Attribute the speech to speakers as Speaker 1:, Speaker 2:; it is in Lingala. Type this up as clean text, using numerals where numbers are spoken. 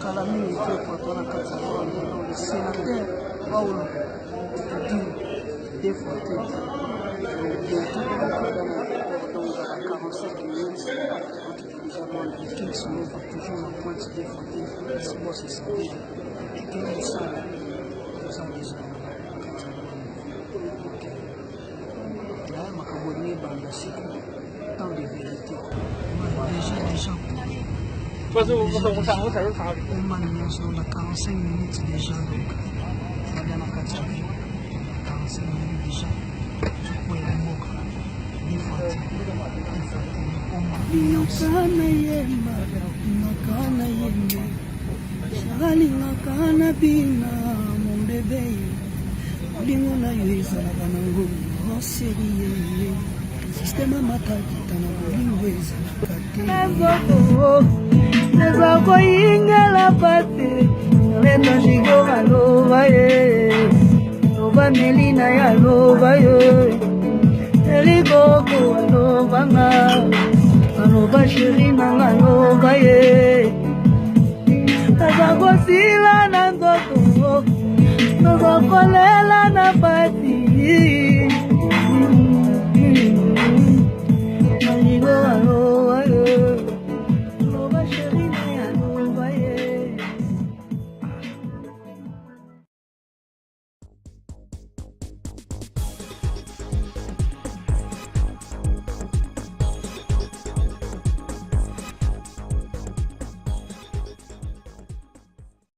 Speaker 1: calamité pour toi dans le sénateur Paulo dit deux fois bientôt donc à 45 minutes déjà dans le week-end on va toujours en pointe des fois c'est bon c'est ça déjà et que ça déjà là ma cabonne bande siku tant de vérité déjà les gens on m'a sur 45 minutes déjà donc dans la 45 minutes déjà je crois la moque des fois nakana yemba nakana yembe shagali nakana bina mon bébé lingo na yo ezalaka nango serie système mataki tana bolingo ezalaka te ezako ingela pate leta jigo aloba ye loba melina ya loba yo elikoko aloba nga aloba sheri nanga